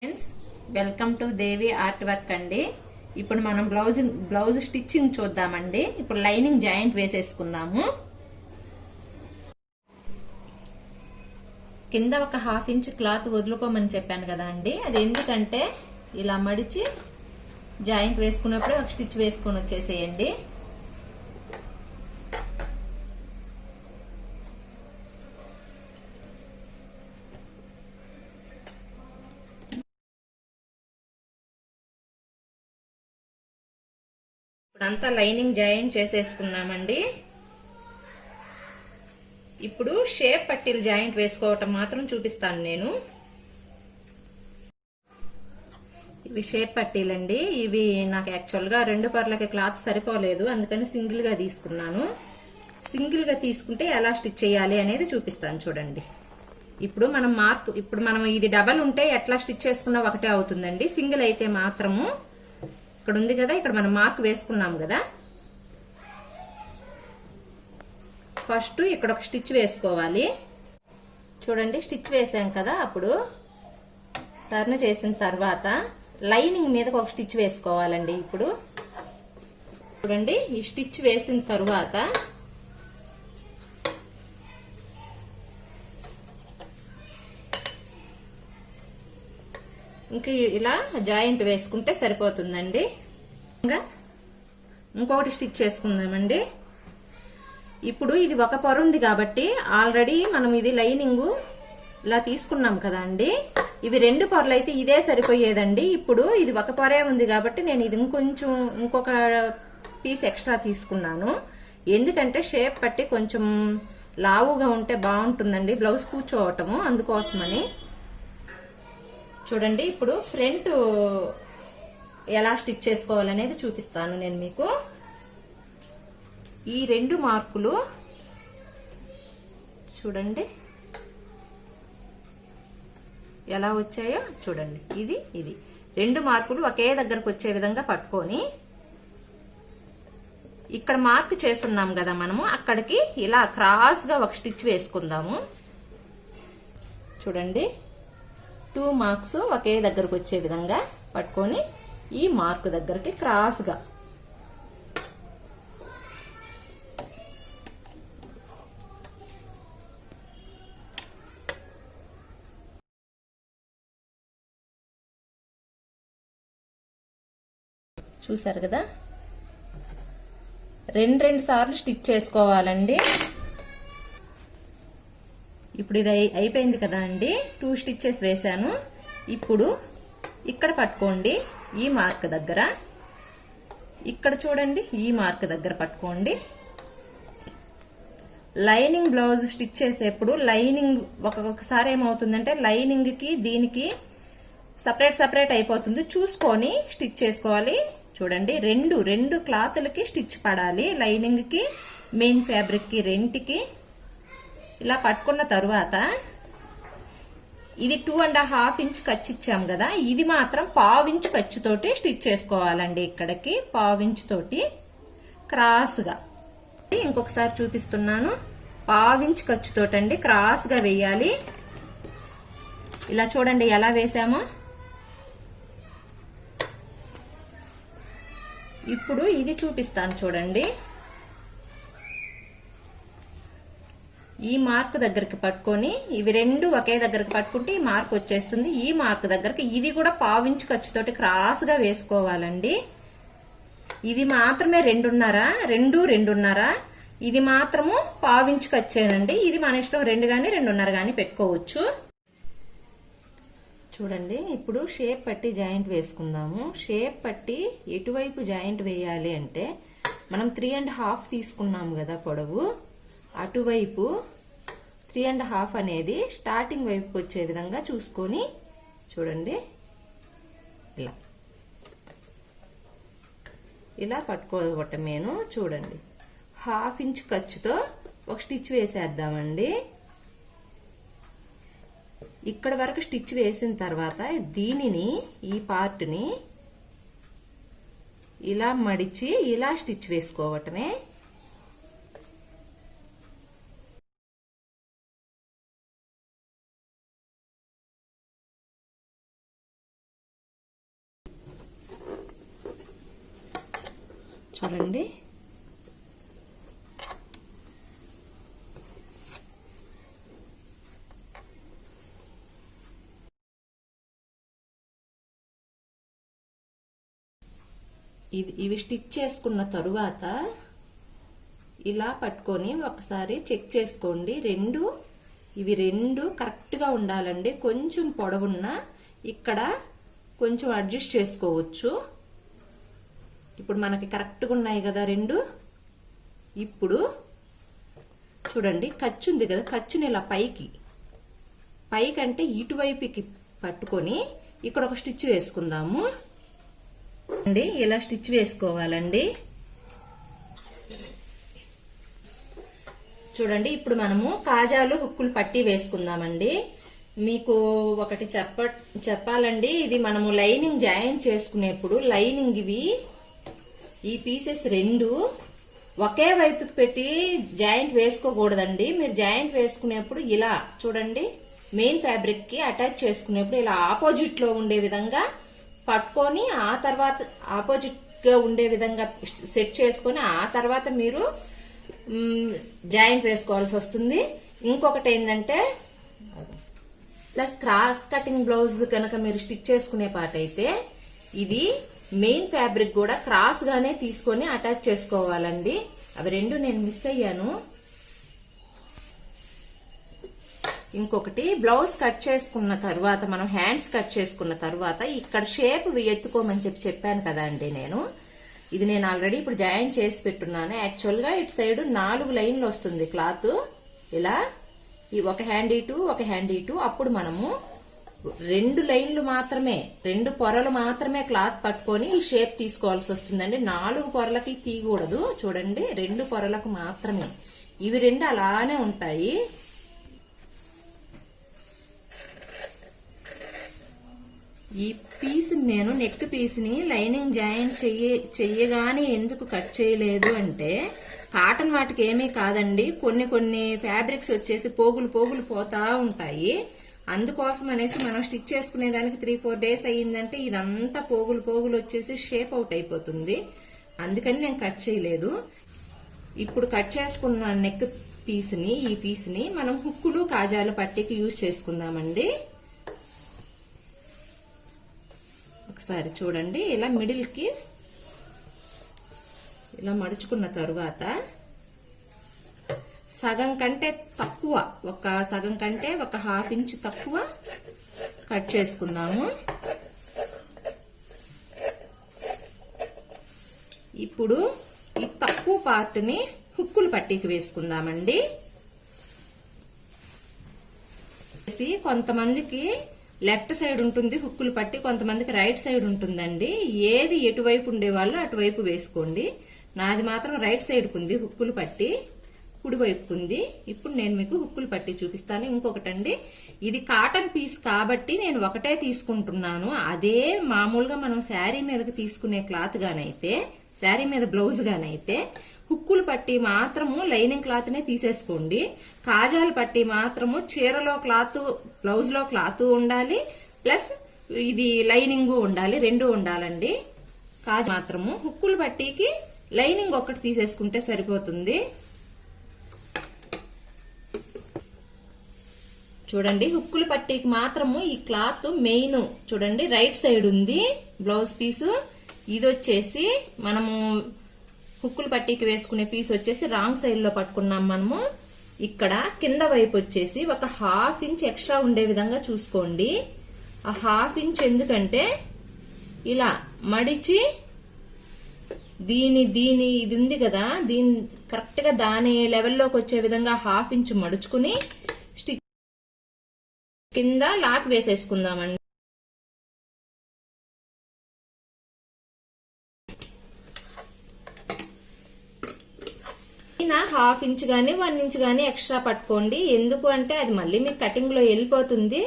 Friends, welcome to Devi art work అండి. ఇప్పుడు మనం బ్లౌజ్ స్టిచ్చింగ్ చూద్దామండి. ఇప్పుడు లైనింగ్ జాయింట్ వేసేసుకుందాము. కింద ఒక ½ ఇంచ్ క్లాత్ వదులుకోమని చెప్పాను కదా అండి. అది ఎందుకంటే ఇలా మడిచి జాయింట్ వేసుకున్నప్పుడే ఒక స్టిచ్ వేసుకొని వచ్చేసేయండి. ఇప్పుడంతా లైనింగ్ జాయింట్ చేసేసుకున్నామండి. ఇప్పుడు షేప్ పట్టీలు జాయింట్ వేసుకోవటం మాత్రం చూపిస్తాను నేను. ఇవి షేప్ పట్టీలండి. ఇవి నాకు యాక్చువల్గా 2 పర్లకి క్లాత్ సరిపోలేదు, అందుకని సింగిల్ గా తీసుకున్నాను. సింగిల్ గా తీసుకుంటే ఎలా స్టిచ్ చేయాలి అనేది చూపిస్తాను చూడండి. ఇప్పుడు మనం ఇది డబల్ ఉంటే ఎట్లా స్టిచ్ చేసుకున్నా ఒకటే అవుతుందండి. సింగిల్ అయితే మాత్రము ఇక్కడ ఉంది కదా, ఇక్కడ మనం మార్క్ వేసుకున్నాం కదా, ఫస్ట్ ఇక్కడ ఒక స్టిచ్ వేసుకోవాలి. చూడండి, స్టిచ్ వేసాం కదా, అప్పుడు టర్న్ చేసిన తర్వాత లైనింగ్ మీద ఒక స్టిచ్ వేసుకోవాలండి. ఇప్పుడు చూడండి, ఈ స్టిచ్ వేసిన తర్వాత ఇంకా ఇలా జాయింట్ వేసుకుంటే సరిపోతుందండి. ఇంకా ఇంకొకటి స్టిచ్ చేసుకుందామండి. ఇప్పుడు ఇది ఒక పొర ఉంది కాబట్టి ఆల్రెడీ మనం ఇది లైనింగ్ ఇలా తీసుకున్నాం కదా అండి. ఇవి 2 పొరలు అయితే ఇదే సరిపోయేదండి. ఇప్పుడు ఇది ఒక పొరే ఉంది కాబట్టి నేను ఇది ఇంకొక పీస్ ఎక్స్ట్రా తీసుకున్నాను. ఎందుకంటే షేప్ పట్టి కొంచెం లావుగా ఉంటే బాగుంటుందండి బ్లౌజ్ కూర్చోవటము, అందుకోసమని. చూడండి, ఇప్పుడు ఫ్రంట్ ఎలా స్టిచ్ చేసుకోవాలనేది చూపిస్తాను నేను మీకు. ఈ 2 మార్కులు చూడండి ఎలా వచ్చాయో చూడండి. ఇది 2 మార్కులు ఒకే దగ్గరకు వచ్చే విధంగా పట్టుకొని ఇక్కడ మార్క్ చేస్తున్నాం కదా మనము, అక్కడికి ఇలా క్రాస్ గా ఒక స్టిచ్ వేసుకుందాము. చూడండి, 2 మార్క్స్ ఒకే దగ్గరకు వచ్చే విధంగా పట్టుకొని ఈ మార్క్ దగ్గరికి క్రాస్ గా చూసారు కదా, 2 సార్లు స్టిచ్ చేసుకోవాలండి. ఇప్పుడు ఇది అయిపోయింది కదా అండి, 2 స్టిచ్చెస్ వేసాను. ఇప్పుడు ఇక్కడ పట్టుకోండి, ఈ మార్క్ దగ్గర, ఇక్కడ చూడండి ఈ మార్క్ దగ్గర పట్టుకోండి. లైనింగ్ బ్లౌజ్ స్టిచ్ చేసేప్పుడు లైనింగ్ ఒక్కొక్కసారి ఏమవుతుందంటే లైనింగ్ కి దీనికి సపరేట్ అయిపోతుంది, చూసుకొని స్టిచ్ చేసుకోవాలి. చూడండి, రెండు క్లాతులకి స్టిచ్ పడాలి. లైనింగ్ కి మెయిన్ ఫ్యాబ్రిక్ కి రెంటికి ఇలా పట్టుకున్న తరువాత ఇది 2.5 ఇంచ్ ఖర్చు ఇచ్చాం కదా, ఇది మాత్రం 1/2 ఇంచ్ ఖర్చుతోటి స్టిచ్ చేసుకోవాలండి. ఇక్కడికి 1/2 ఇంచ్ తోటి క్రాస్ గా, ఇంకొకసారి చూపిస్తున్నాను, 1/2 ఇంచ్ ఖర్చుతోటండి క్రాస్ గా వేయాలి. ఇలా చూడండి ఎలా వేసామో. ఇప్పుడు ఇది చూపిస్తాను చూడండి. ఈ మార్క్ దగ్గరికి పట్టుకొని ఇవి 2 ఒకే దగ్గరికి పట్టుకుంటే ఈ మార్క్ వచ్చేస్తుంది. ఈ మార్క్ దగ్గరికి ఇది కూడా 1/2 ఇంచ్ ఖర్చుతోటి క్రాస్ గా వేసుకోవాలండి. ఇది మాత్రమే 2.5 ఇది మాత్రము 1/2 ఇంచ్ ఖర్చేనండి. ఇది మన ఇష్టం, 2 గానీ 2.5 గానీ పెట్టుకోవచ్చు. చూడండి, ఇప్పుడు షేప్ పట్టి జాయింట్ వేసుకుందాము. షేప్ పట్టి ఎటువైపు జాయింట్ వేయాలి అంటే మనం 3.5 తీసుకున్నాము కదా పొడవు, అటువైపు 3.5 అనేది స్టార్టింగ్ వైపుకి వచ్చే విధంగా చూసుకొని చూడండి ఇలా పట్టుకోవటమేను. చూడండి, 1/2 ఇంచ్ ఖర్చుతో ఒక స్టిచ్ వేసేద్దామండి. ఇక్కడ వరకు స్టిచ్ వేసిన తర్వాత దీనిని, ఈ పార్ట్ ని ఇలా మడిచి ఇలా స్టిచ్ వేసుకోవటమే. చూడండి. ఇవి స్టిచ్ చేసుకున్న తరువాత ఇలా పట్టుకొని ఒకసారి చెక్ చేసుకోండి. ఇవి రెండు కరెక్ట్ గా ఉండాలండి. కొంచెం పొడవున్నా ఇక్కడ కొంచెం అడ్జస్ట్ చేసుకోవచ్చు. ఇప్పుడు మనకి కరెక్ట్గా ఉన్నాయి కదా రెండు. ఇప్పుడు చూడండి, ఖర్చు ఉంది కదా, ఖర్చుని ఇలా పైకి అంటే ఇటువైపుకి పట్టుకొని ఇక్కడ ఒక స్టిచ్ వేసుకుందాము అండి. ఇలా స్టిచ్ వేసుకోవాలండి. చూడండి, ఇప్పుడు మనము కాజాలు హుక్కులు పట్టి వేసుకుందామండి. మీకు ఒకటి చెప్పాలండి, ఇది మనము లైనింగ్ జాయిన్ చేసుకునేప్పుడు లైనింగ్ ఈ పీసెస్ రెండు ఒకే వైపుకి పెట్టి జాయింట్ వేసుకోకూడదండి. మీరు జాయింట్ వేసుకునేప్పుడు ఇలా చూడండి, మెయిన్ ఫ్యాబ్రిక్ కి అటాచ్ చేసుకునేప్పుడు ఇలా ఆపోజిట్ లో ఉండే విధంగా పట్టుకొని ఆ తర్వాత ఆపోజిట్ గా ఉండే విధంగా సెట్ చేసుకొని ఆ తర్వాత మీరు జాయింట్ వేసుకోవాల్సి వస్తుంది. ఇంకొకటి ఏంటంటే, ప్లస్ క్రాస్ కటింగ్ బ్లౌజ్ కనుక మీరు స్టిచ్ చేసుకునే పాట అయితే ఇది మెయిన్ ఫ్యాబ్రిక్ కూడా క్రాస్ గానే తీసుకొని అటాచ్ చేసుకోవాలండి. అవి రెండు నేను మిస్ అయ్యాను. ఇంకొకటి, బ్లౌజ్ కట్ చేసుకున్న తర్వాత మనం హ్యాండ్స్ కట్ చేసుకున్న తర్వాత ఇక్కడ షేప్ ఎత్తుకోమని చెప్పాను కదా అండి. ఇది నేను ఆల్రెడీ ఇప్పుడు జాయిన్ చేసి పెట్టున్నాను. యాక్చువల్ గా ఇటు సైడ్ 4 లైన్లు వస్తుంది క్లాత్. ఇలా ఈ ఒక హ్యాండ్ ఇటు ఒక హ్యాండ్ ఇటు. అప్పుడు మనము 2 లైన్లు మాత్రమే, 2 పొరలు మాత్రమే క్లాత్ పట్టుకొని ఈ షేప్ తీసుకోవాల్సి వస్తుందండి. 4 పొరలకి తీయకూడదు. చూడండి, 2 పొరలకు మాత్రమే. ఇవి రెండు అలానే ఉంటాయి. ఈ పీస్ నేను నెక్ పీస్ ని లైనింగ్ జాయిన్ చెయ్యగానే ఎందుకు కట్ చేయలేదు అంటే, కాటన్ వాటికి ఏమీ కాదండి, కొన్ని ఫ్యాబ్రిక్స్ వచ్చేసి పోగులు పోతా ఉంటాయి. అందుకోసం అనేసి మనం స్టిచ్ చేసుకునే దానికి 3-4 డేస్ అయ్యిందంటే ఇదంతా పోగులు వచ్చేసి షేప్ అవుట్ అయిపోతుంది. అందుకని నేను కట్ చేయలేదు. ఇప్పుడు కట్ చేసుకున్న నెక్ పీస్ ని, ఈ పీస్ ని మనం హుక్కులు కాజాలు పట్టీకి యూజ్ చేసుకుందామండి. ఒకసారి చూడండి, ఇలా మిడిల్ కి ఇలా మడుచుకున్న తరువాత సగం కంటే తక్కువ, సగం కంటే ఒక ½ ఇంచ్ తక్కువ కట్ చేసుకుందాము. ఇప్పుడు ఈ తక్కువ పార్ట్ ని హుక్కులు పట్టీకి వేసుకుందామండి. కొంతమందికి లెఫ్ట్ సైడ్ ఉంటుంది హుక్కులు పట్టి, కొంతమందికి రైట్ సైడ్ ఉంటుందండి. ఏది ఎటువైపు ఉండేవాళ్ళు అటువైపు వేసుకోండి. నాది మాత్రం రైట్ సైడ్ కుంది హుక్కులు పట్టి, కుడి వైపు ఉంది. ఇప్పుడు నేను మీకు హుక్కులు పట్టి చూపిస్తాను. ఇంకొకటండి, ఇది కాటన్ పీస్ కాబట్టి నేను ఒకటే తీసుకుంటున్నాను. అదే మామూలుగా మనం శారీ మీదకి తీసుకునే క్లాత్ గానైతే, శారీ మీద బ్లౌజ్ గానైతే హుక్కులు పట్టి మాత్రము లైనింగ్ క్లాత్ నే తీసేసుకోండి. కాజాలు పట్టి మాత్రము చీరలో క్లాత్, బ్లౌజ్ లో క్లాత్ ఉండాలి, ప్లస్ ఇది లైనింగ్ ఉండాలి, 2 ఉండాలండి. కాజా మాత్రము హుక్కులు పట్టీకి లైనింగ్ ఒక్కటి తీసేసుకుంటే సరిపోతుంది. చూడండి, హుక్కులు పట్టీకి మాత్రము ఈ క్లాత్ మెయిన్ చూడండి రైట్ సైడ్ ఉంది బ్లౌజ్ పీసు. ఇది వచ్చేసి మనము హుక్కులు పట్టీకి వేసుకునే పీస్ వచ్చేసి రాంగ్ సైడ్ లో పట్టుకున్నాం మనము. ఇక్కడ కింద వైపు వచ్చేసి ఒక ½ ఇంచ్ ఎక్స్ట్రా ఉండే విధంగా చూసుకోండి. ఆ ½ ఇంచ్ ఎందుకంటే ఇలా మడిచి దీని ఇది ఉంది కదా, దీని కరెక్ట్ గా దాని లెవెల్లోకి వచ్చే విధంగా ½ ఇంచ్ మడుచుకుని స్టిచ్ కింద లాక్ వేసేసుకుందామండి. ½ ఇంచ్ గానీ 1 ఇంచ్ గానీ ఎక్స్ట్రా పట్టుకోండి. ఎందుకు అంటే అది మళ్ళీ మీకు కటింగ్ లో వెళ్ళిపోతుంది.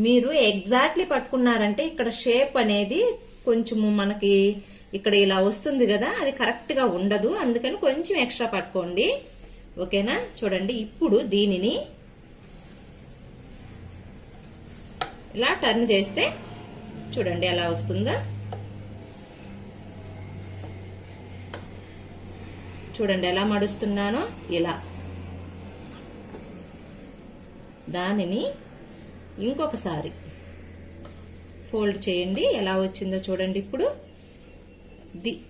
మీరు ఎగ్జాక్ట్లీ పట్టుకున్నారంటే ఇక్కడ షేప్ అనేది కొంచెము మనకి ఇక్కడ ఇలా వస్తుంది కదా, అది కరెక్ట్ గా ఉండదు. అందుకని కొంచెం ఎక్స్ట్రా పట్టుకోండి. ఓకేనా? చూడండి, ఇప్పుడు దీనిని ఇలా టర్న్ చేస్తే చూడండి ఎలా వస్తుందో. చూడండి ఎలా మడుస్తున్నానో ఇలా. దానిని ఇంకొకసారి ఫోల్డ్ చేయండి. ఎలా వచ్చిందో చూడండి.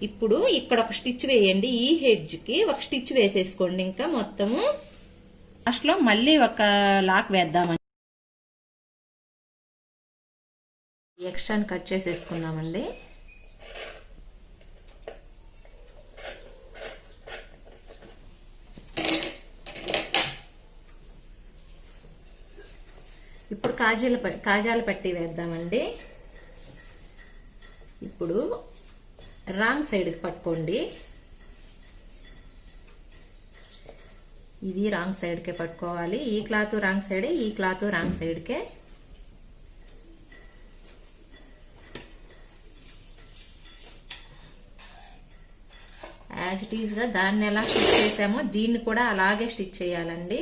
ఇప్పుడు ఇక్కడ ఒక స్టిచ్ వేయండి. ఈ హెడ్జ్ కి ఒక స్టిచ్ వేసేసుకోండి. ఇంకా మొత్తము లాస్ట్ లో మళ్ళీ ఒక లాక్ వేద్దామండి. ఎక్స్ట్రాని కట్ చేసేసుకుందామండి. ఇప్పుడు కాజాల పట్టి వేద్దామండి. ఇప్పుడు రాంగ్ సైడ్కి పట్టుకోండి. ఇది రాంగ్ సైడ్కే పట్టుకోవాలి. ఈ క్లాత్ రాంగ్ సైడే, ఈ క్లాత్ రాంగ్ సైడ్కే. యాజ్ ఇట్ ఈజ్ గా దాన్ని ఎలా స్టిచ్ చేసామో దీన్ని కూడా అలాగే స్టిచ్ చేయాలండి.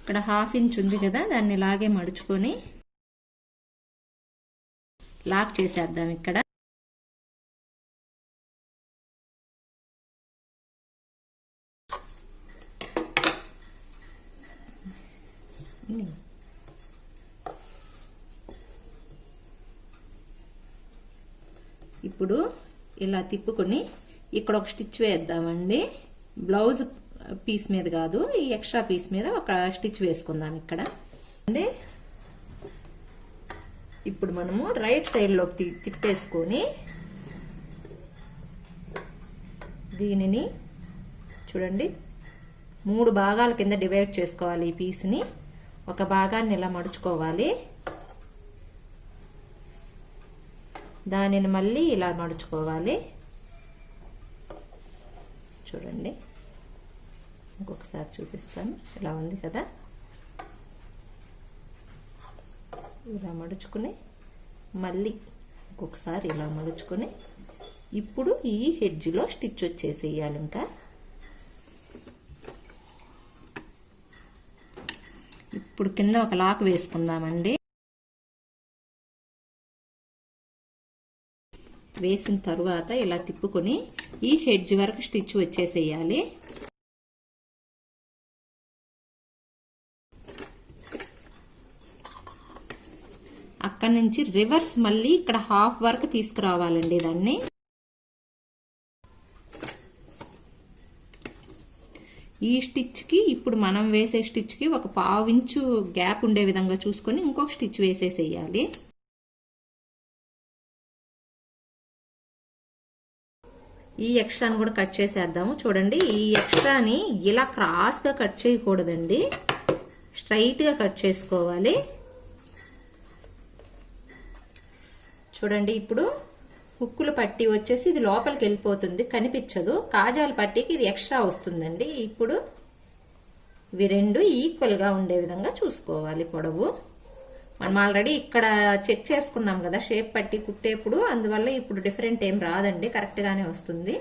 ఇక్కడ 1/2 ఇంచ్ ఉంది కదా, దాన్ని ఇలాగే మడుచుకొని లాక్ చేసేద్దాం. ఇక్కడ ఇప్పుడు ఇలా తిప్పుకొని ఇక్కడ ఒక స్టిచ్ వేద్దామండి. బ్లౌజ్ పీస్ మీద కాదు, ఈ ఎక్స్ట్రా పీస్ మీద ఒక స్టిచ్ వేసుకుందాం ఇక్కడ అండి. ఇప్పుడు మనము రైట్ సైడ్ లోకి తిప్పేసుకొని దీనిని చూడండి 3 భాగాల కింద డివైడ్ చేసుకోవాలి. ఈ పీస్ ని ఒక భాగాన్ని ఇలా మడుచుకోవాలి. దానిని మళ్ళీ ఇలా మడుచుకోవాలి. చూడండి, ఇంకొకసారి చూపిస్తాను. ఇలా ఉంది కదా, ఇలా మడుచుకుని మళ్ళీ ఇంకొకసారి ఇలా మడుచుకుని ఇప్పుడు ఈ హెడ్జ్లో స్టిచ్ వచ్చేసేయాలి. ఇంకా ఇప్పుడు కింద ఒక లాక్ వేసుకుందామండి. వేసిన తరువాత ఇలా తిప్పుకొని ఈ హెడ్జ్ వరకు స్టిచ్ వచ్చేసేయాలి. అక్కడి నుంచి రివర్స్ మళ్ళీ ఇక్కడ 1/2 వరకు తీసుకురావాలండి దాన్ని. ఈ స్టిచ్ కి ఇప్పుడు మనం వేసే స్టిచ్ కి ఒక 1/2 ఇంచు గ్యాప్ ఉండే విధంగా చూసుకొని ఇంకొక స్టిచ్ వేసేసేయాలి. ఈ ఎక్స్ట్రాని కూడా కట్ చేసేద్దాము. చూడండి, ఈ ఎక్స్ట్రాని ఇలా క్రాస్ గా కట్ చేయకూడదండి, స్ట్రైట్ గా కట్ చేసుకోవాలి. చూడండి, ఇప్పుడు హుక్కుల పట్టి వచ్చేసి ఇది లోపలికి వెళ్ళిపోతుంది, కనిపించదు. కాజాల పట్టీకి ఇది ఎక్స్ట్రా వస్తుందండి. ఇప్పుడు ఇవి 2 ఈక్వల్ గా ఉండే విధంగా చూసుకోవాలి. పొడవు మనం ఆల్రెడీ ఇక్కడ చెక్ చేసుకున్నాం కదా షేప్ పట్టి కుట్టేప్పుడు, అందువల్ల ఇప్పుడు డిఫరెంట్ ఏం రాదండి, కరెక్ట్ గానే వస్తుంది.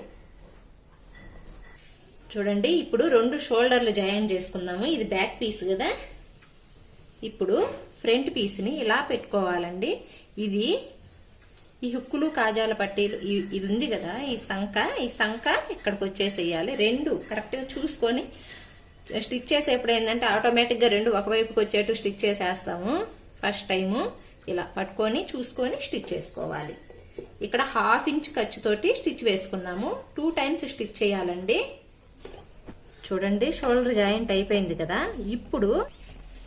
చూడండి, ఇప్పుడు 2 షోల్డర్లు జాయిన్ చేసుకుందాము. ఇది బ్యాక్ పీస్ కదా. ఇప్పుడు ఫ్రంట్ పీస్ ని ఇలా పెట్టుకోవాలండి. ఇది ఈ హుక్కులు కాజాల పట్టీలు ఇది ఉంది కదా, ఈ సంక ఇక్కడికి వచ్చేసేయాలి. 2 కరెక్ట్ గా చూసుకొని స్టిచ్ చేసేప్పుడు ఏంటంటే ఆటోమేటిక్ గా 2 ఒకవైపుకి వచ్చేట్టు స్టిచ్ చేసేస్తాము. ఫస్ట్ టైము ఇలా పట్టుకొని చూసుకొని స్టిచ్ చేసుకోవాలి. ఇక్కడ 1/2 ఇంచ్ ఖర్చుతోటి స్టిచ్ వేసుకుందాము. 2 టైమ్స్ స్టిచ్ చేయాలండి. చూడండి, షోల్డర్ జాయింట్ అయిపోయింది కదా. ఇప్పుడు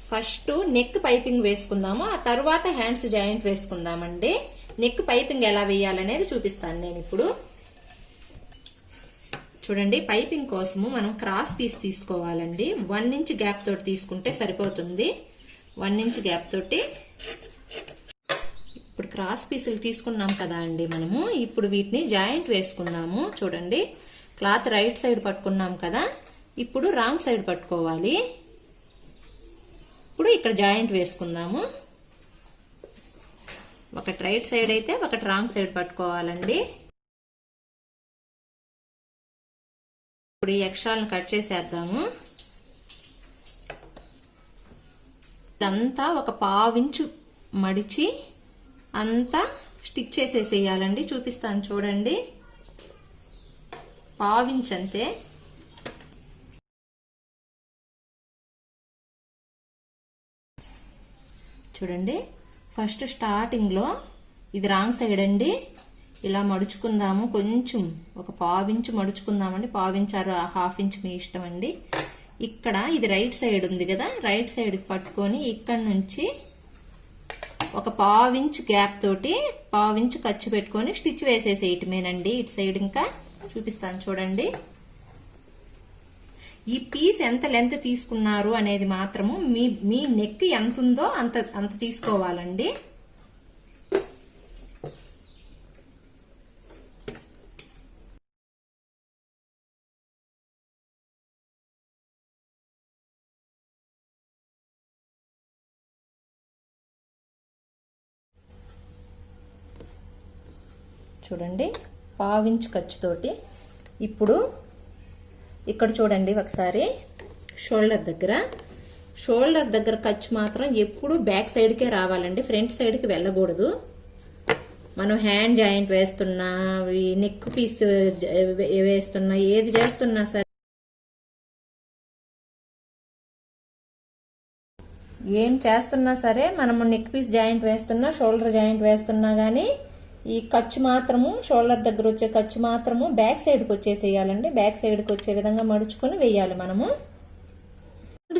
ఫస్ట్ నెక్ పైపింగ్ వేసుకుందాము, ఆ తర్వాత హ్యాండ్స్ జాయింట్ వేసుకుందామండి. నెక్ పైపింగ్ ఎలా వేయాలనేది చూపిస్తాను నేను ఇప్పుడు. చూడండి, పైపింగ్ కోసము మనం క్రాస్ పీస్ తీసుకోవాలండి. 1 ఇంచ్ గ్యాప్ తోటి తీసుకుంటే సరిపోతుంది. 1 ఇంచ్ గ్యాప్ తోటి ఇప్పుడు క్రాస్ పీసులు తీసుకున్నాం కదా అండి మనము. ఇప్పుడు వీటిని జాయింట్ వేసుకున్నాము. చూడండి, క్లాత్ రైట్ సైడ్ పట్టుకున్నాం కదా, ఇప్పుడు రాంగ్ సైడ్ పట్టుకోవాలి. ఇప్పుడు ఇక్కడ జాయింట్ వేసుకుందాము. ఒకటి రైట్ సైడ్ అయితే ఒకటి రాంగ్ సైడ్ పట్టుకోవాలండి. ఇప్పుడు ఈ ఎక్స్ట్రాలను కట్ చేసేద్దాము. ఇదంతా ఒక 1/2 ఇంచు మడిచి అంతా స్టిచ్ చేసేసేయాలండి. చూపిస్తాను చూడండి. పావించ్ అంతే. చూడండి, ఫస్ట్ స్టార్టింగ్ లో ఇది రాంగ్ సైడ్ అండి, ఇలా మడుచుకుందాము. కొంచెం ఒక పావించు మడుచుకుందామండి, పావించారు హాఫ్ ఇంచ్ మీ ఇష్టం అండి. ఇక్కడ ఇది రైట్ సైడ్ ఉంది కదా, రైట్ సైడ్ పట్టుకొని ఇక్కడ నుంచి ఒక పావించ్ గ్యాప్ తోటి పావించ్ ఖర్చు పెట్టుకొని స్టిచ్ వేసేసేయటమేనండి. ఇటు సైడ్ ఇంకా చూపిస్తాను చూడండి. ఈ పీస్ ఎంత లెంత్ తీసుకున్నారు అనేది మాత్రము మీ నెక్ ఎంత ఉందో అంత తీసుకోవాలండి. చూడండి, పావించ్ ఖర్చుతోటి. ఇప్పుడు ఇక్కడ చూడండి ఒకసారి, షోల్డర్ దగ్గర ఖర్చు మాత్రం ఎప్పుడు బ్యాక్ సైడ్కే రావాలండి, ఫ్రంట్ సైడ్కి వెళ్ళకూడదు. మనం హ్యాండ్ జాయింట్ వేస్తున్నా, నెక్ పీస్ వేస్తున్నా, ఏది చేస్తున్నా సరే, ఏం చేస్తున్నా సరే మనము నెక్ పీస్ జాయింట్ వేస్తున్నా, షోల్డర్ జాయింట్ వేస్తున్నా గానీ ఈ ఖర్చు మాత్రము, షోల్డర్ దగ్గర వచ్చే ఖర్చు మాత్రము బ్యాక్ సైడ్కి వచ్చేసేయాలండి. బ్యాక్ సైడ్కి వచ్చే విధంగా మడుచుకొని వేయాలి మనము.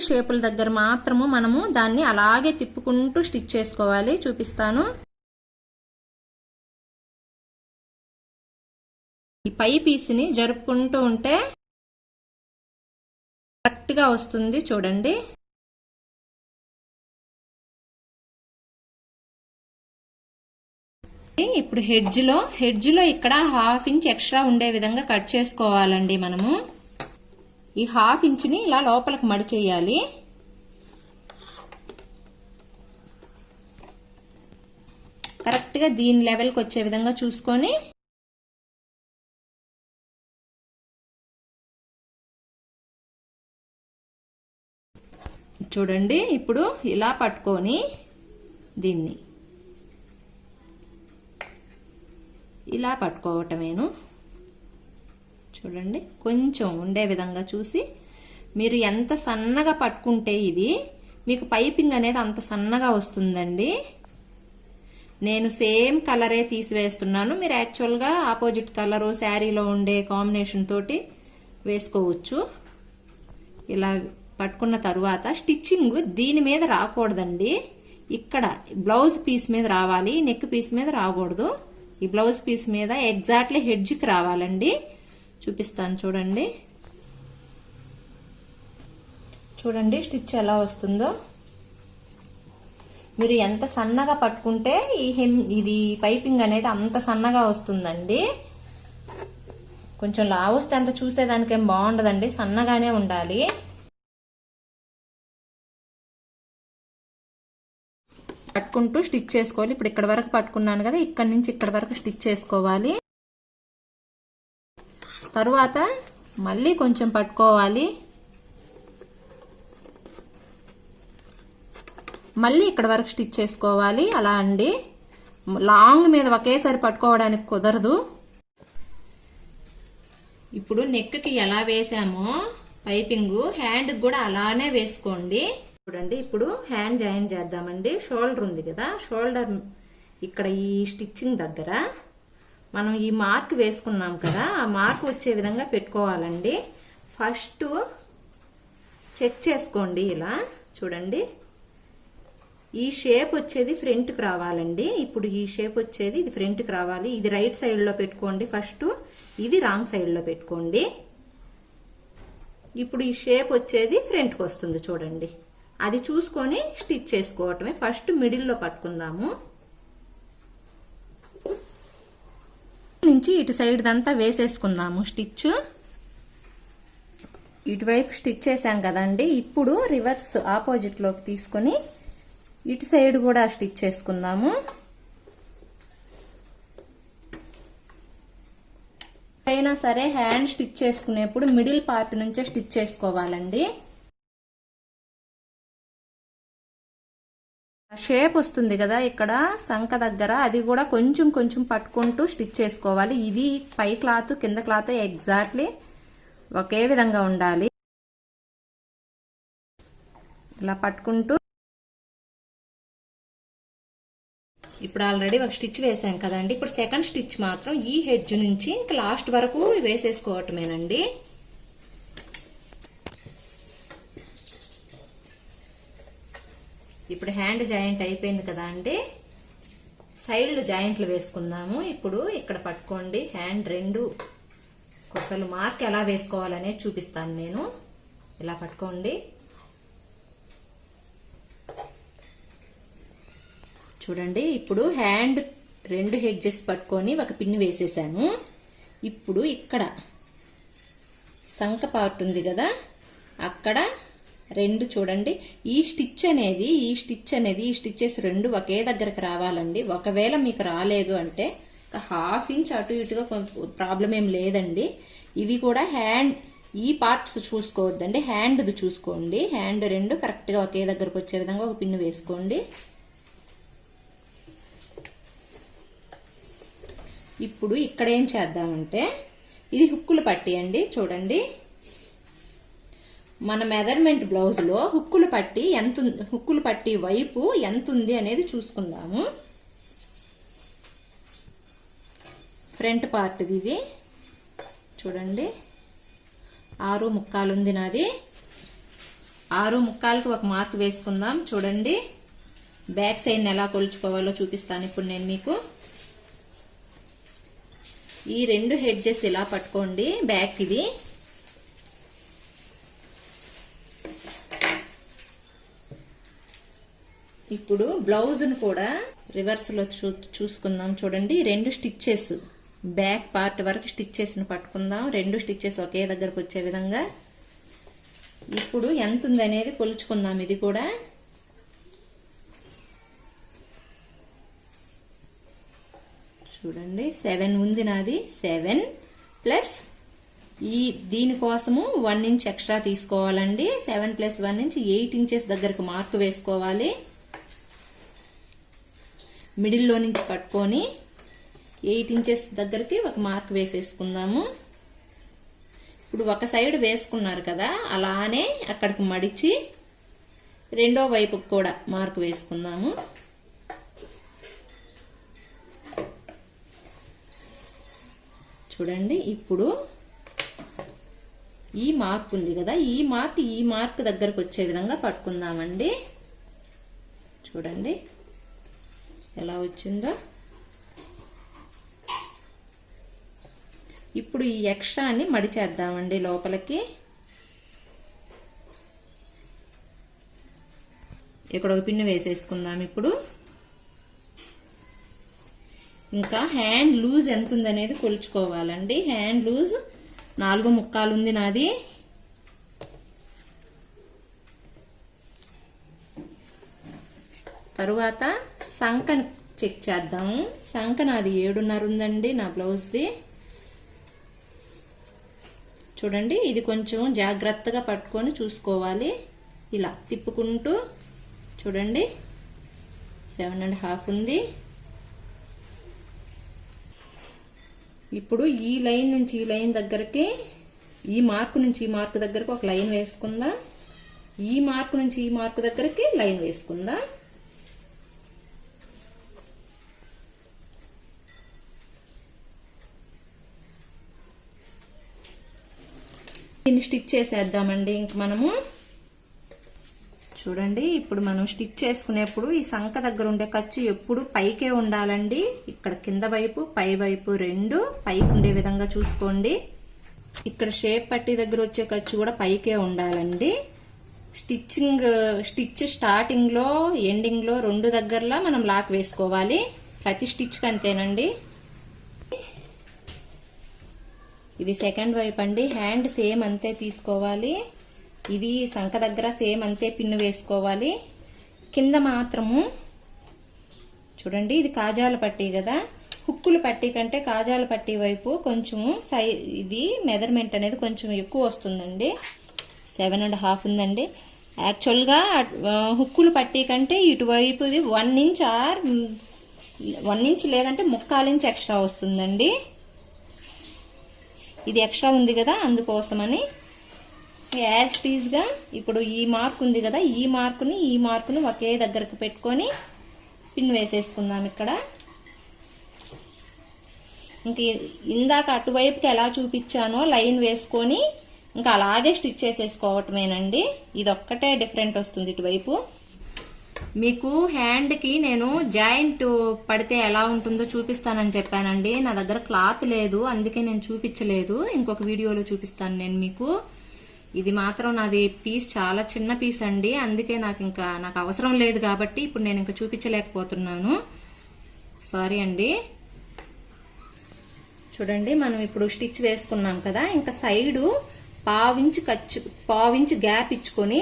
షేపుల దగ్గర మాత్రము మనము దాన్ని అలాగే తిప్పుకుంటూ స్టిచ్ చేసుకోవాలి. చూపిస్తాను. ఈ పై పీస్ని జరుపుకుంటూ ఉంటే కరెక్ట్ గా వస్తుంది. చూడండి, ఇప్పుడు హెడ్జ్ లో ఇక్కడ హాఫ్ ఇంచ్ ఎక్స్ట్రా ఉండే విధంగా కట్ చేసుకోవాలండి మనము. ఈ హాఫ్ ఇంచ్ ని ఇలా లోపలికి మడిచేయాలి. కరెక్ట్ గా దీని లెవెల్కి వచ్చే విధంగా చూసుకొని చూడండి. ఇప్పుడు ఇలా పట్టుకొని దీన్ని ఇలా పట్టుకోవటమేను. చూడండి, కొంచెం ఉండే విధంగా చూసి మీరు ఎంత సన్నగా పట్టుకుంటే ఇది మీకు పైపింగ్ అనేది అంత సన్నగా వస్తుందండి. నేను సేమ్ కలరే తీసివేస్తున్నాను. మీరు యాక్చువల్గా ఆపోజిట్ కలరు శారీలో ఉండే కాంబినేషన్ తోటి వేసుకోవచ్చు. ఇలా పట్టుకున్న తరువాత స్టిచ్చింగ్ దీని మీద రాకూడదండి, ఇక్కడ బ్లౌజ్ పీస్ మీద రావాలి, నెక్ పీస్ మీద రాకూడదు. ఈ బ్లౌజ్ పీస్ మీద ఎగ్జాక్ట్లీ హెడ్జ్కి రావాలండి. చూపిస్తాను చూడండి. చూడండి స్టిచ్ ఎలా వస్తుందో. మీరు ఎంత సన్నగా పట్టుకుంటే ఇది పైపింగ్ అనేది అంత సన్నగా వస్తుందండి. కొంచెం లావు వస్తే అంత చూసేదానికేం బాగుండదండి, సన్నగానే ఉండాలి. పట్టుకుంటూ స్టిచ్ చేసుకోవాలి. ఇప్పుడు ఇక్కడ వరకు పట్టుకున్నాను కదా, ఇక్కడ నుంచి ఇక్కడ వరకు స్టిచ్ చేసుకోవాలి. తరువాత మళ్ళీ కొంచెం పట్టుకోవాలి, మళ్ళీ ఇక్కడ వరకు స్టిచ్ చేసుకోవాలి. అలా అండి, లాంగ్ మీద ఒకేసారి పట్టుకోవడానికి కుదరదు. ఇప్పుడు నెక్ కి ఎలా వేసామో పైపింగ్ హ్యాండ్ కూడా అలానే వేసుకోండి. చూడండి, ఇప్పుడు హ్యాండ్ జాయిన్ చేద్దామండి. షోల్డర్ ఉంది కదా, షోల్డర్ ఇక్కడ ఈ స్టిచ్చింగ్ దగ్గర మనం ఈ మార్క్ వేసుకున్నాం కదా, ఆ మార్క్ వచ్చే విధంగా పెట్టుకోవాలండి. ఫస్ట్ చెక్ చేసుకోండి. ఇలా చూడండి, ఈ షేప్ వచ్చేది ఫ్రంట్కి రావాలండి. ఇప్పుడు ఈ షేప్ వచ్చేది ఇది ఫ్రంట్కి రావాలి. ఇది రైట్ సైడ్ లో పెట్టుకోండి ఫస్ట్, ఇది రాంగ్ సైడ్ లో పెట్టుకోండి. ఇప్పుడు ఈ షేప్ వచ్చేది ఫ్రంట్కి వస్తుంది. చూడండి, అది చూసుకొని స్టిచ్ చేసుకోవటమే. ఫస్ట్ మిడిల్ లో పట్టుకుందాము. నుంచి ఇటు సైడ్ దంతా వేసేసుకుందాము స్టిచ్. ఇటువైపు స్టిచ్ చేసాం కదండి, ఇప్పుడు రివర్స్ ఆపోజిట్ లోకి తీసుకొని ఇటు సైడ్ కూడా స్టిచ్ చేసుకుందాము. అయినా సరే హ్యాండ్ స్టిచ్ చేసుకునేప్పుడు మిడిల్ పార్ట్ నుంచే స్టిచ్ చేసుకోవాలండి. షేప్ వస్తుంది కదా ఇక్కడ సంక దగ్గర, అది కూడా కొంచెం కొంచెం పట్టుకుంటూ స్టిచ్ చేసుకోవాలి. ఇది పై క్లాత్ కింద క్లాత్ ఎగ్జాక్ట్లీ ఒకే విధంగా ఉండాలి. ఇలా పట్టుకుంటూ ఇప్పుడు ఆల్రెడీ ఒక స్టిచ్ వేసాం కదండి. ఇప్పుడు సెకండ్ స్టిచ్ మాత్రం ఈ హెడ్జ్ నుంచి ఇంకా లాస్ట్ వరకు వేసేసుకోవటమేనండి. ఇప్పుడు హ్యాండ్ జాయింట్ అయిపోయింది కదా అండి. సైడ్లు జాయింట్లు వేసుకుందాము. ఇప్పుడు ఇక్కడ పట్టుకోండి, హ్యాండ్ రెండు కొసలు మార్క్ ఎలా వేసుకోవాలనేది చూపిస్తాను నేను. ఇలా పట్టుకోండి. చూడండి, ఇప్పుడు హ్యాండ్ రెండు హెడ్జెస్ పట్టుకొని ఒక పిన్ వేసేసాను. ఇప్పుడు ఇక్కడ సంక పార్ట్ ఉంది కదా, అక్కడ రెండు చూడండి, ఈ స్టిచ్చెస్ రెండు ఒకే దగ్గరకు రావాలండి. ఒకవేళ మీకు రాలేదు అంటే హాఫ్ ఇంచ్ అటు ఇటుగా ప్రాబ్లం ఏం లేదండి. ఇవి కూడా హ్యాండ్ ఈ పార్ట్స్ చూసుకోవద్దండి, హ్యాండ్ది చూసుకోండి. హ్యాండ్ రెండు కరెక్ట్ గా ఒకే దగ్గరకు వచ్చే విధంగా ఒక పిన్ వేసుకోండి. ఇప్పుడు ఇక్కడ ఏం చేద్దామంటే, ఇది హుక్కులు పట్టి అండి. చూడండి, మన మెజర్మెంట్ బ్లౌజ్ లో హుక్కులు పట్టి వైపు ఎంత ఉంది అనేది చూసుకుందాము. ఫ్రంట్ పార్ట్ ఇది చూడండి, 6.75 ఉంది నాది. 6.75కి ఒక మార్క్ వేసుకుందాం. చూడండి, బ్యాక్ సైడ్ ఎలా కొలుచుకోవాలో చూపిస్తాను ఇప్పుడు నేను మీకు. ఈ రెండు హెడ్జెస్ ఇలా పట్టుకోండి, బ్యాక్ ఇది. ఇప్పుడు బ్లౌజ్ ను కూడా రివర్స్ లో చూసుకుందాం. చూడండి, రెండు స్టిచ్చెస్ బ్యాక్ పార్ట్ వరకు స్టిచ్చెస్ ను పట్టుకుందాం. రెండు స్టిచ్చెస్ ఒకే దగ్గరకు వచ్చే విధంగా. ఇప్పుడు ఎంత ఉంది అనేది కొలుచుకుందాం. ఇది కూడా చూడండి, 7 ఉంది నాది. 7 ప్లస్ దీనికోసము 1 ఇంచ్ ఎక్స్ట్రా తీసుకోవాలండి. 7 + 1 ఇంచ్ 8 ఇంచెస్ దగ్గరకు మార్క్ వేసుకోవాలి. మిడిల్లో నుంచి పట్టుకొని 8 ఇంచెస్ దగ్గరికి ఒక మార్క్ వేసేసుకుందాము. ఇప్పుడు ఒక సైడ్ వేసుకున్నారు కదా, అలానే అక్కడికి మడిచి రెండో వైపుకి కూడా మార్క్ వేసుకుందాము. చూడండి, ఇప్పుడు ఈ మార్క్ ఉంది కదా, ఈ మార్క్ దగ్గరకు వచ్చే విధంగా పట్టుకుందామండి. చూడండి ఎలా వచ్చిందో. ఇప్పుడు ఈ ఎక్స్ట్రాని మడిచేద్దామండి లోపలికి. ఇక్కడ ఒక పిన్ వేసేసుకుందాం. ఇప్పుడు ఇంకా హ్యాండ్ లూజ్ ఎంత ఉందనేది కొలుచుకోవాలండి. హ్యాండ్ లూజ్ 4.75 ఉంది నాది. తరువాత సంక చెక్ చేద్దాము. సంక నాది 7.5 ఉందండి నా బ్లౌజ్ది. చూడండి, ఇది కొంచెం జాగ్రత్తగా పట్టుకొని చూసుకోవాలి. ఇలా తిప్పుకుంటూ చూడండి, 7.5 ఉంది. ఇప్పుడు ఈ లైన్ నుంచి ఈ లైన్ దగ్గరికి, ఈ మార్క్ నుంచి ఈ మార్క్ దగ్గరకు ఒక లైన్ వేసుకుందాం. ఈ మార్క్ నుంచి ఈ మార్క్ దగ్గరికి లైన్ వేసుకుందాం. దీన్ని స్టిచ్ చేసేద్దామండి. ఇంక మనము చూడండి, ఇప్పుడు మనం స్టిచ్ చేసుకునేప్పుడు ఈ సంక దగ్గర ఉండే ఖర్చు ఎప్పుడు పైకే ఉండాలండి. ఇక్కడ కింద వైపు పై వైపు రెండు పైకి ఉండే విధంగా చూసుకోండి. ఇక్కడ షేప్ పట్టి దగ్గర వచ్చే ఖర్చు కూడా పైకే ఉండాలండి. స్టిచ్ స్టార్టింగ్ లో ఎండింగ్ లో రెండు దగ్గరలా మనం లాక్ వేసుకోవాలి. ప్రతి స్టిచ్ కి అంతేనండి. ఇది సెకండ్ వైపు అండి. హ్యాండ్ సేమ్ అంతే తీసుకోవాలి. ఇది సంక దగ్గర సేమ్ అంతే పిన్ను వేసుకోవాలి. కింద మాత్రము చూడండి, ఇది కాజాల పట్టీ కదా, హుక్కుల పట్టీ కంటే కాజాల పట్టీ వైపు కొంచెము ఇది మెజర్మెంట్ అనేది కొంచెం ఎక్కువ వస్తుందండి. 7.5 ఉందండి. యాక్చువల్గా హుక్కులు పట్టి కంటే ఇటువైపుది 1 ఇంచ్ ఆర్ 1 ఇంచ్ లేదంటే 1/4 ఇంచ్ ఎక్స్ట్రా వస్తుందండి. ఇది ఎక్స్ట్రా ఉంది కదా, అందుకోసమని యాజ్ ఇట్ ఈజ్ గా ఇప్పుడు ఈ మార్క్ ఉంది కదా, ఈ మార్కుని ఒకే దగ్గరకు పెట్టుకొని పిన్ వేసేసుకుందాం. ఇక్కడ ఇంక ఇందాక అటువైపుకి ఎలా చూపించానో లైన్ వేసుకొని ఇంకా అలాగే స్టిచ్ చేసేసుకోవటమేనండి. ఇది ఒక్కటే డిఫరెంట్ వస్తుంది ఇటువైపు. మీకు హ్యాండ్కి నేను జాయింట్ పడితే ఎలా ఉంటుందో చూపిస్తానని చెప్పానండి. నా దగ్గర క్లాత్ లేదు, అందుకే నేను చూపించలేదు. ఇంకొక వీడియోలో చూపిస్తాను నేను మీకు. ఇది మాత్రం నాది పీస్ చాలా చిన్న పీస్ అండి, అందుకే నాకు అవసరం లేదు కాబట్టి ఇప్పుడు నేను ఇంకా చూపించలేకపోతున్నాను. సారీ అండి. చూడండి, మనం ఇప్పుడు స్టిచ్ వేసుకున్నాం కదా, ఇంకా సైడు పావించు గ్యాప్ ఇచ్చుకొని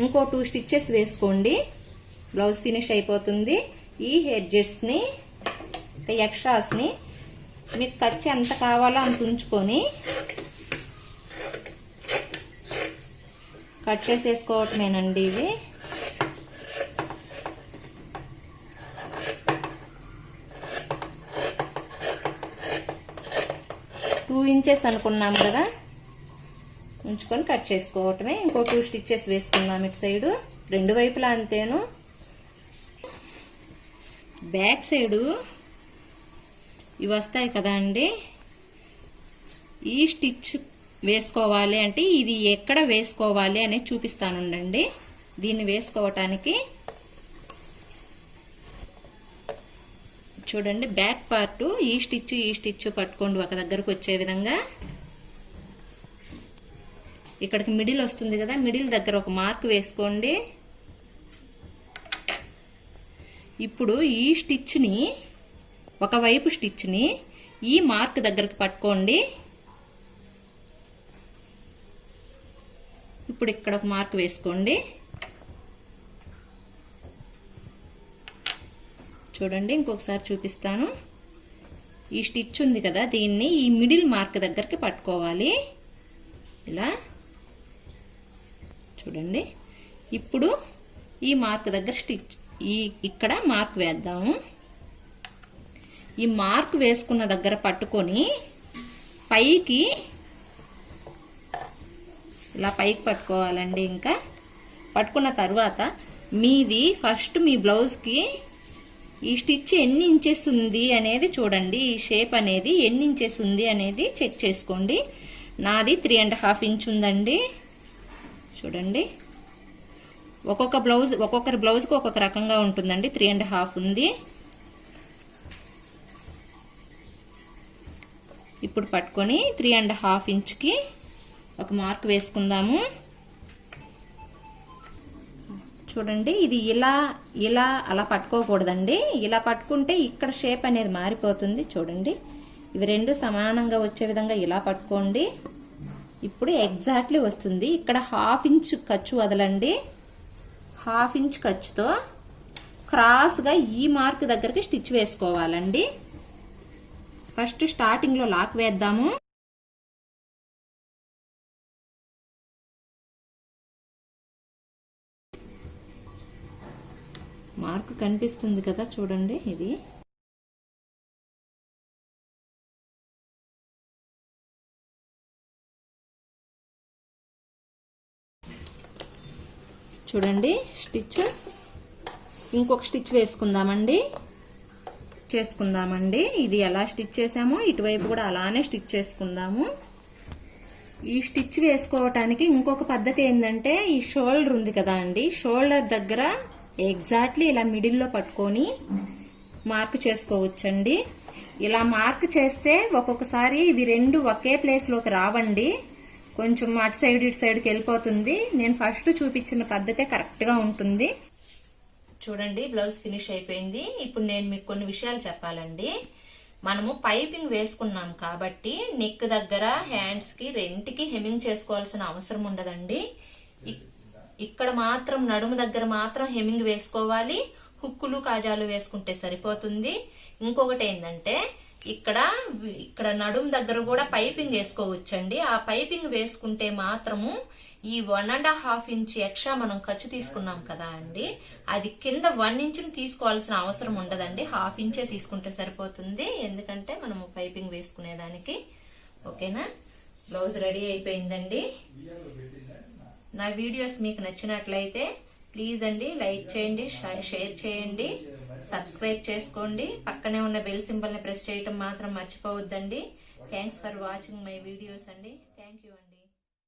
ఇంకో 2 స్టిచ్చెస్ వేసుకోండి. బ్లౌజ్ ఫినిష్ అయిపోతుంది. ఈ ఎడ్జెస్ ని ఎక్స్ట్రాస్ ని మీకు ఖర్చు ఎంత కావాలో అంత ఉంచుకొని కట్ చేసేసుకోవటమేనండి. ఇది టూ ఇంచెస్ అనుకున్నాం కదా, ఉంచుకొని కట్ చేసుకోవటమే. ఇంకో 2 స్టిచ్చెస్ వేసుకున్నాం ఇటు సైడు, 2 వైపులా అంతేను. బ్యాక్ సైడు ఇవి వస్తాయి కదా అండి, ఈ స్టిచ్ వేసుకోవాలి అంటే ఇది ఎక్కడ వేసుకోవాలి అనేది చూపిస్తానుండండి. దీన్ని వేసుకోవటానికి చూడండి, బ్యాక్ పార్ట్ ఈ స్టిచ్ పట్టుకోండి ఒక దగ్గరకు వచ్చే విధంగా. ఇక్కడికి మిడిల్ వస్తుంది కదా, మిడిల్ దగ్గర ఒక మార్క్ వేసుకోండి. ఇప్పుడు ఈ స్టిచ్ని ఒకవైపు స్టిచ్ని ఈ మార్క్ దగ్గరకు పట్టుకోండి. ఇప్పుడు ఇక్కడ ఒక మార్క్ వేసుకోండి. చూడండి, ఇంకొకసారి చూపిస్తాను. ఈ స్టిచ్ ఉంది కదా, దీన్ని ఈ మిడిల్ మార్క్ దగ్గరికి పట్టుకోవాలి ఇలా. చూడండి, ఇప్పుడు ఈ మార్క్ దగ్గర ఇక్కడ మార్క్ వేద్దాము. ఈ మార్క్ వేసుకున్న దగ్గర పట్టుకొని పైకి ఇలా పైకి పట్టుకోవాలండి. ఇంకా పట్టుకున్న తర్వాత మీది ఫస్ట్ మీ బ్లౌజ్కి ఈ స్టిచ్ ఎన్ని ఇంచెస్ ఉంది అనేది చూడండి. ఈ షేప్ అనేది ఎన్ని ఇంచెస్ ఉంది అనేది చెక్ చేసుకోండి. నాది 3.5 ఇంచ్ ఉందండి. చూడండి, ఒక్కొక్కరి బ్లౌజ్కి ఒక్కొక్క రకంగా ఉంటుందండి. 3.5 ఉంది. ఇప్పుడు పట్టుకొని 3.5 ఇంచ్కి ఒక మార్క్ వేసుకుందాము. చూడండి, ఇది ఇలా అలా పట్టుకోకూడదండి. ఇలా పట్టుకుంటే ఇక్కడ షేప్ అనేది మారిపోతుంది. చూడండి, ఇవి 2 సమానంగా వచ్చే విధంగా ఇలా పట్టుకోండి. ఇప్పుడు ఎగ్జాక్ట్లీ వస్తుంది. ఇక్కడ 1/2 ఇంచ్ ఖర్చు వదలండి. 1/2 ఇంచ్ ఖర్చుతో క్రాస్గా ఈ మార్క్ దగ్గరికి స్టిచ్ వేసుకోవాలండి. ఫస్ట్ స్టార్టింగ్లో లాక్ వేద్దాము. మార్క్ కనిపిస్తుంది కదా, చూడండి. ఇది చూడండి స్టిచ్. ఇంకొక స్టిచ్ వేసుకుందామండి. ఇది ఎలా స్టిచ్ చేసామో ఇటువైపు కూడా అలానే స్టిచ్ చేసుకుందాము. ఈ స్టిచ్ వేసుకోవటానికి ఇంకొక పద్ధతి ఏంటంటే, ఈ షోల్డర్ ఉంది కదా అండి, షోల్డర్ దగ్గర ఎగ్జాక్ట్లీ ఇలా మిడిల్లో పట్టుకొని మార్క్ చేసుకోవచ్చండి. ఇలా మార్క్ చేస్తే ఒక్కొక్కసారి ఇవి 2 ఒకే ప్లేస్లోకి రావండి, కొంచెం అటు సైడ్ ఇటు సైడ్కి వెళ్ళిపోతుంది. నేను ఫస్ట్ చూపించిన పద్ధతే కరెక్ట్గా ఉంటుంది. చూడండి, బ్లౌజ్ ఫినిష్ అయిపోయింది. ఇప్పుడు నేను మీకు కొన్ని విషయాలు చెప్పాలండి. మనము పైపింగ్ వేసుకున్నాం కాబట్టి నెక్ దగ్గర హ్యాండ్స్ కి రెంటికి హెమ్మింగ్ చేసుకోవాల్సిన అవసరం ఉండదండి. ఇక్కడ మాత్రం నడుము దగ్గర మాత్రం హెమ్మింగ్ వేసుకోవాలి. హుక్కులు కాజాలు వేసుకుంటే సరిపోతుంది. ఇంకొకటి ఏంటంటే, ఇక్కడ నడుము దగ్గర కూడా పైపింగ్ వేసుకోవచ్చండి. ఆ పైపింగ్ వేసుకుంటే మాత్రము ఈ 1.5 ఇంచ్ ఎక్స్ట్రా మనం ఖర్చు తీసుకున్నాం కదా అండి, అది కింద 1 ఇంచ్ తీసుకోవాల్సిన అవసరం ఉండదండి. 1/2 ఇంచే తీసుకుంటే సరిపోతుంది, ఎందుకంటే మనము పైపింగ్ వేసుకునేదానికి. ఓకేనా, బ్లౌజ్ రెడీ అయిపోయిందండి. నా వీడియోస్ మీకు నచ్చినట్లయితే ప్లీజ్ అండి లైక్ చేయండి, షేర్ చేయండి, సబ్స్క్రైబ్ చేసుకోండి. పక్కనే ఉన్న బెల్ సింబల్ ని ప్రెస్ చేయటం మాత్రం మర్చిపోవద్దండి. Thanks for watching my videos అండి. థ్యాంక్ యూ అండి.